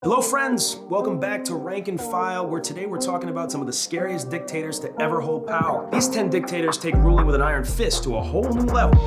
Hello friends, welcome back to Rank and File, where today we're talking about some of the scariest dictators to ever hold power. These 10 dictators take ruling with an iron fist to a whole new level.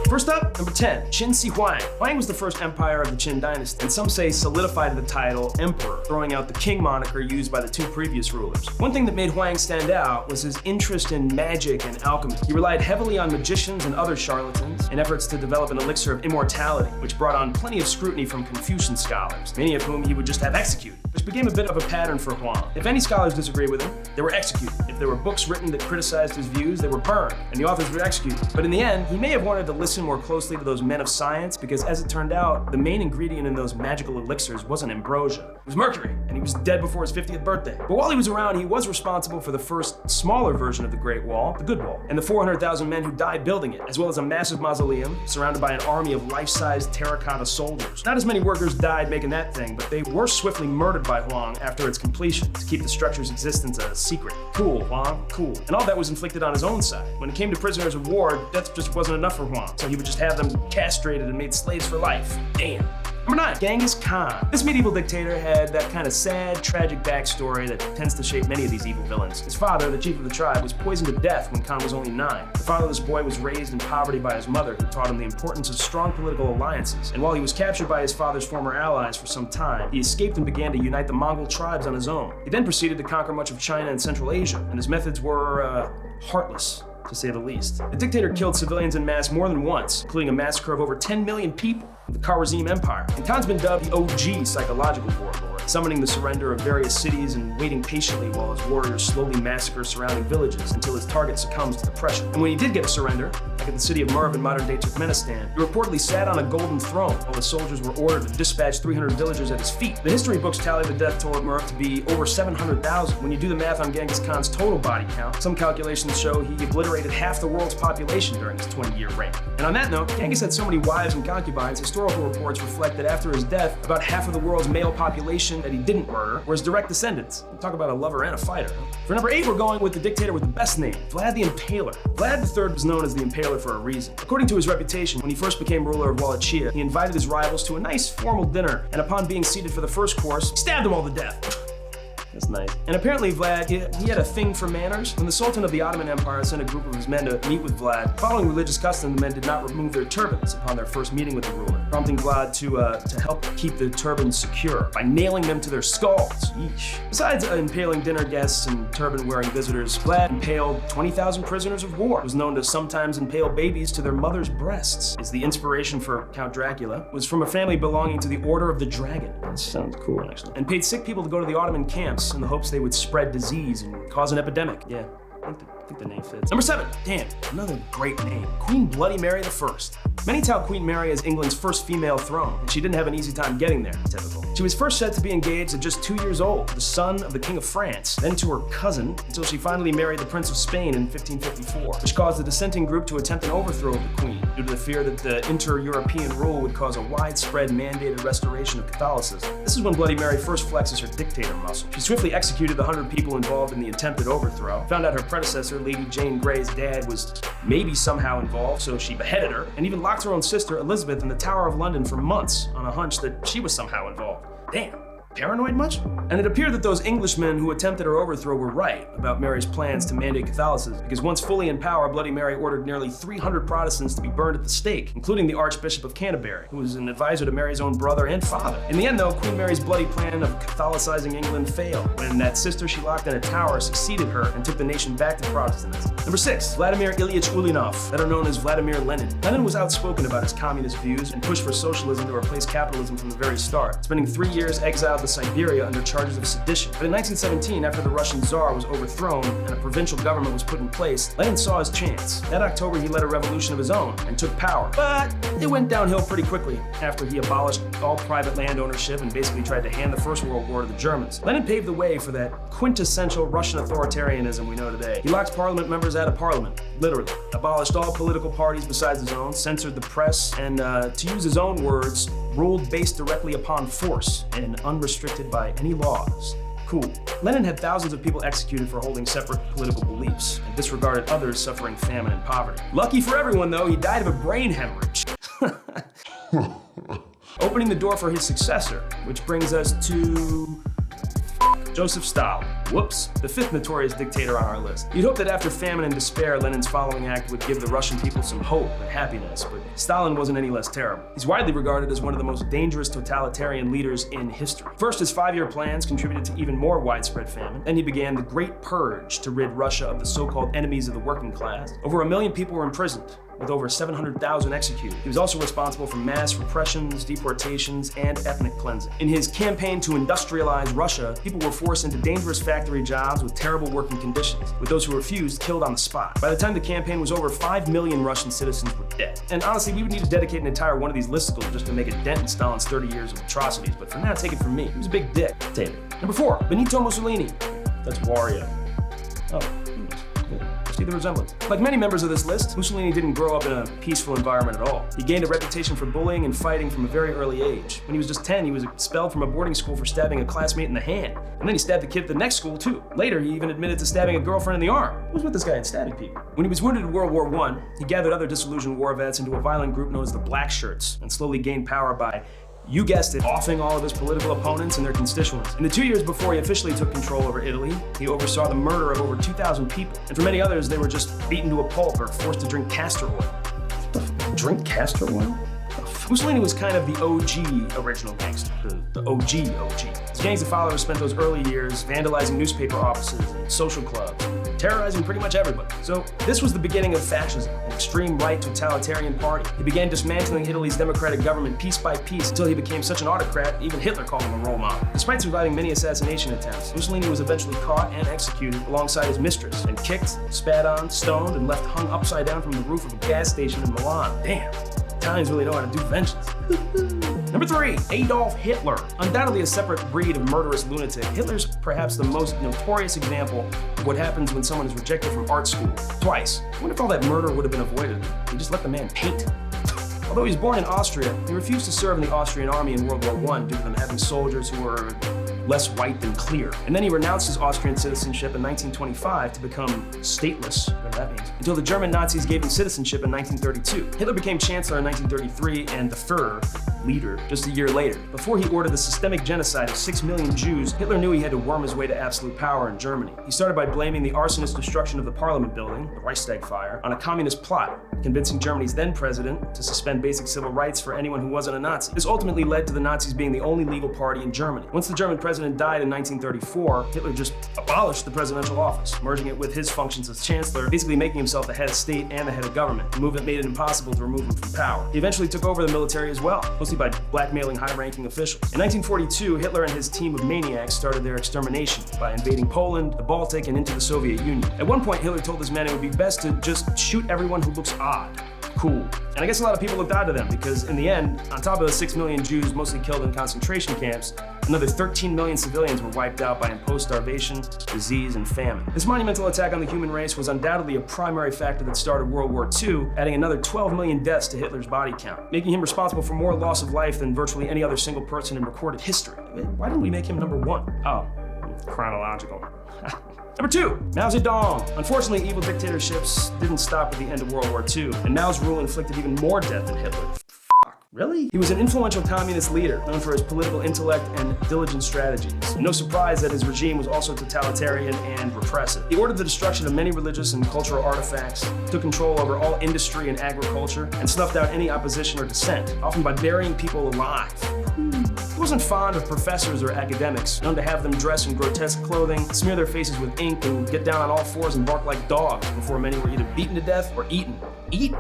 First up, number 10, Qin Shi Huang. Huang was the first empire of the Qin dynasty, and some say solidified the title emperor, throwing out the king moniker used by the two previous rulers. One thing that made Huang stand out was his interest in magic and alchemy. He relied heavily on magicians and other charlatans in efforts to develop an elixir of immortality, which brought on plenty of scrutiny from Confucian scholars, many of whom he would just have executed, which became a bit of a pattern for Huang. If any scholars disagreed with him, they were executed. If there were books written that criticized his views, they were burned, and the authors were executed. But in the end, he may have wanted to listen more closely to those men of science, because as it turned out, the main ingredient in those magical elixirs wasn't ambrosia. It was mercury, and he was dead before his 50th birthday. But while he was around, he was responsible for the first smaller version of the Great Wall, the Good Wall, and the 400,000 men who died building it, as well as a massive mausoleum surrounded by an army of life-sized terracotta soldiers. Not as many workers died making that thing, but they were swiftly murdered by Huang after its completion to keep the structure's existence a secret. Cool, Huang, cool. And all that was inflicted on his own side. When it came to prisoners of war, death just wasn't enough for Huang, so he would just have them castrated and made slaves for life. Damn. Number 9, Genghis Khan. This medieval dictator had that kind of sad, tragic backstory that tends to shape many of these evil villains. His father, the chief of the tribe, was poisoned to death when Khan was only 9. The fatherless boy was raised in poverty by his mother, who taught him the importance of strong political alliances. And while he was captured by his father's former allies for some time, he escaped and began to unite the Mongol tribes on his own. He then proceeded to conquer much of China and Central Asia, and his methods were, heartless, to say the least. The dictator killed civilians en masse more than once, including a massacre of over 10 million people in the Khwarezm Empire. And Khan's been dubbed the OG psychological warlord, summoning the surrender of various cities and waiting patiently while his warriors slowly massacre surrounding villages until his target succumbs to the pressure. And when he did get a surrender, like at the city of Merv in modern-day Turkmenistan, he reportedly sat on a golden throne while the soldiers were ordered to dispatch 300 villagers at his feet. The history books tally the death toll at Merv to be over 700,000. When you do the math on Genghis Khan's total body count, some calculations show he obliterated half the world's population during his 20-year reign. And on that note, Genghis had so many wives and concubines, historical reports reflect that after his death, about half of the world's male population that he didn't murder were his direct descendants. Talk about a lover and a fighter. For number 8, we're going with the dictator with the best name, Vlad the Impaler. Vlad III was known as the Impaler for a reason. According to his reputation, when he first became ruler of Wallachia, he invited his rivals to a nice formal dinner, and upon being seated for the first course, he stabbed them all to death. That's nice. And apparently Vlad, he had a thing for manners. When the Sultan of the Ottoman Empire sent a group of his men to meet with Vlad, following religious custom, the men did not remove their turbans upon their first meeting with the ruler, prompting Vlad to help keep the turbans secure by nailing them to their skulls. Yeesh. Besides impaling dinner guests and turban-wearing visitors, Vlad impaled 20,000 prisoners of war. Was known to sometimes impale babies to their mother's breasts. Is the inspiration for Count Dracula was from a family belonging to the Order of the Dragon. That sounds cool, actually. And paid sick people to go to the Ottoman camps in the hopes they would spread disease and cause an epidemic. Yeah, I think the name fits. Number 7, damn, another great name, Queen Bloody Mary I. Many tout Queen Mary as England's first female throne, and she didn't have an easy time getting there, typical. She was first said to be engaged at just 2 years old, the son of the King of France, then to her cousin, until she finally married the Prince of Spain in 1554, which caused the dissenting group to attempt an overthrow of the Queen, due to the fear that the inter-European rule would cause a widespread mandated restoration of Catholicism. This is when Bloody Mary first flexes her dictator muscle. She swiftly executed the 100 people involved in the attempted overthrow, found out her predecessor, Lady Jane Grey's dad, was maybe somehow involved, so she beheaded her, and even locked her own sister, Elizabeth, in the Tower of London for months on a hunch that she was somehow involved. Damn. Paranoid much? And it appeared that those Englishmen who attempted her overthrow were right about Mary's plans to mandate Catholicism, because once fully in power, Bloody Mary ordered nearly 300 Protestants to be burned at the stake, including the Archbishop of Canterbury, who was an advisor to Mary's own brother and father. In the end, though, Queen Mary's bloody plan of Catholicizing England failed, when that sister she locked in a tower succeeded her and took the nation back to Protestantism. Number 6, Vladimir Ilyich Ulyanov, better known as Vladimir Lenin. Lenin was outspoken about his communist views and pushed for socialism to replace capitalism from the very start, spending 3 years exiled to Siberia under charges of sedition. But in 1917, after the Russian Tsar was overthrown and a provincial government was put in place, Lenin saw his chance. That October, he led a revolution of his own and took power. But it went downhill pretty quickly after he abolished all private land ownership and basically tried to hand the First World War to the Germans. Lenin paved the way for that quintessential Russian authoritarianism we know today. He locked parliament members out of parliament, literally, abolished all political parties besides his own, censored the press, and to use his own words, ruled based directly upon force and unrestricted by any laws. Cool. Lenin had thousands of people executed for holding separate political beliefs and disregarded others suffering famine and poverty. Lucky for everyone, though, he died of a brain hemorrhage. opening the door for his successor, which brings us to Joseph Stalin. Whoops, the fifth notorious dictator on our list. You'd hope that after famine and despair, Lenin's following act would give the Russian people some hope and happiness, but Stalin wasn't any less terrible. He's widely regarded as one of the most dangerous totalitarian leaders in history. First, his 5-year plans contributed to even more widespread famine. Then he began the Great Purge to rid Russia of the so-called enemies of the working class. Over 1 million people were imprisoned, with over 700,000 executed. He was also responsible for mass repressions, deportations, and ethnic cleansing. In his campaign to industrialize Russia, people were forced into dangerous factory jobs with terrible working conditions, with those who refused killed on the spot. By the time the campaign was over, 5 million Russian citizens were dead. And honestly, we would need to dedicate an entire one of these listicles just to make a dent in Stalin's 30 years of atrocities, but for now, take it from me. He was a big dick. Take it. Number 4, Benito Mussolini. That's Wario. Oh. See the resemblance. Like many members of this list, Mussolini didn't grow up in a peaceful environment at all. He gained a reputation for bullying and fighting from a very early age. When he was just 10, he was expelled from a boarding school for stabbing a classmate in the hand. And then he stabbed a kid at the next school too. Later, he even admitted to stabbing a girlfriend in the arm. Who was with this guy and stabbing people? When he was wounded in World War I, he gathered other disillusioned war vets into a violent group known as the Black Shirts and slowly gained power by, you guessed it, offing all of his political opponents and their constituents. In the 2 years before he officially took control over Italy, he oversaw the murder of over 2,000 people. And for many others, they were just beaten to a pulp or forced to drink castor oil. What the f? Drink castor oil? Mussolini was kind of the OG original gangster, the OG. His gangs of followers spent those early years vandalizing newspaper offices and social clubs, terrorizing pretty much everybody. So this was the beginning of fascism, an extreme right totalitarian party. He began dismantling Italy's democratic government piece by piece until he became such an autocrat, even Hitler called him a role model. Despite surviving many assassination attempts, Mussolini was eventually caught and executed alongside his mistress, and kicked, spat on, stoned, and left hung upside down from the roof of a gas station in Milan. Damn. Italians really know how to do vengeance. Number 3, Adolf Hitler. Undoubtedly a separate breed of murderous lunatic, Hitler's perhaps the most notorious example of what happens when someone is rejected from art school. Twice. I wonder if all that murder would have been avoided. He just let the man paint. Although he was born in Austria, he refused to serve in the Austrian army in World War I due to them having soldiers who were less white than clear. And then he renounced his Austrian citizenship in 1925 to become stateless, whatever that means, until the German Nazis gave him citizenship in 1932. Hitler became chancellor in 1933 and the Führer, leader, just a year later. Before he ordered the systemic genocide of 6 million Jews, Hitler knew he had to worm his way to absolute power in Germany. He started by blaming the arsonist destruction of the Parliament building, the Reichstag fire, on a communist plot, convincing Germany's then president to suspend basic civil rights for anyone who wasn't a Nazi. This ultimately led to the Nazis being the only legal party in Germany. Once the German president died in 1934, Hitler just abolished the presidential office, merging it with his functions as chancellor, basically making himself the head of state and the head of government. The move that made it impossible to remove him from power. He eventually took over the military as well, mostly by blackmailing high-ranking officials. In 1942, Hitler and his team of maniacs started their extermination by invading Poland, the Baltic, and into the Soviet Union. At one point, Hitler told his men it would be best to just shoot everyone who looks odd. Cool. And I guess a lot of people looked out to them because in the end, on top of the 6 million Jews mostly killed in concentration camps, another 13 million civilians were wiped out by imposed starvation, disease, and famine. This monumental attack on the human race was undoubtedly a primary factor that started World War II, adding another 12 million deaths to Hitler's body count, making him responsible for more loss of life than virtually any other single person in recorded history. Why didn't we make him number 1? Oh, chronological. Number 2, Mao Zedong. Unfortunately, evil dictatorships didn't stop at the end of World War II, and Mao's rule inflicted even more death than Hitler. Really? He was an influential communist leader, known for his political intellect and diligent strategies. No surprise that his regime was also totalitarian and repressive. He ordered the destruction of many religious and cultural artifacts, took control over all industry and agriculture, and snuffed out any opposition or dissent, often by burying people alive. He wasn't fond of professors or academics, known to have them dress in grotesque clothing, smear their faces with ink, and get down on all fours and bark like dogs before many were either beaten to death or eaten. Eaten?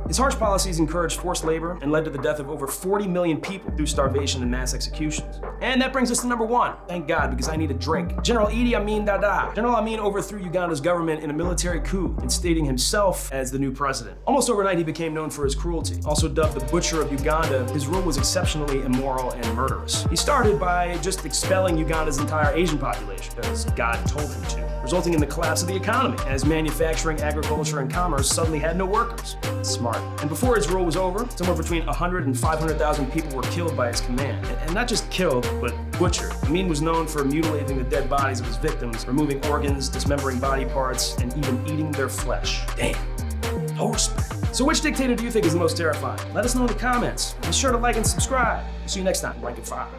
His harsh policies encouraged forced labor and led to the death of over 40 million people through starvation and mass executions. And that brings us to number 1. Thank God, because I need a drink. General Idi Amin Dada. General Amin overthrew Uganda's government in a military coup, instating himself as the new president. Almost overnight, he became known for his cruelty. Also dubbed the Butcher of Uganda, his rule was exceptionally immoral and murderous. He started by just expelling Uganda's entire Asian population, because God told him to, resulting in the collapse of the economy, as manufacturing, agriculture, and commerce suddenly had no workers. Smart. And before his rule was over, somewhere between 100 and 500,000 people were killed by his command. And not just killed, but butchered. Amin was known for mutilating the dead bodies of his victims, removing organs, dismembering body parts, and even eating their flesh. Damn. No respect. So which dictator do you think is the most terrifying? Let us know in the comments. Be sure to like and subscribe. See you next time, Rank and File.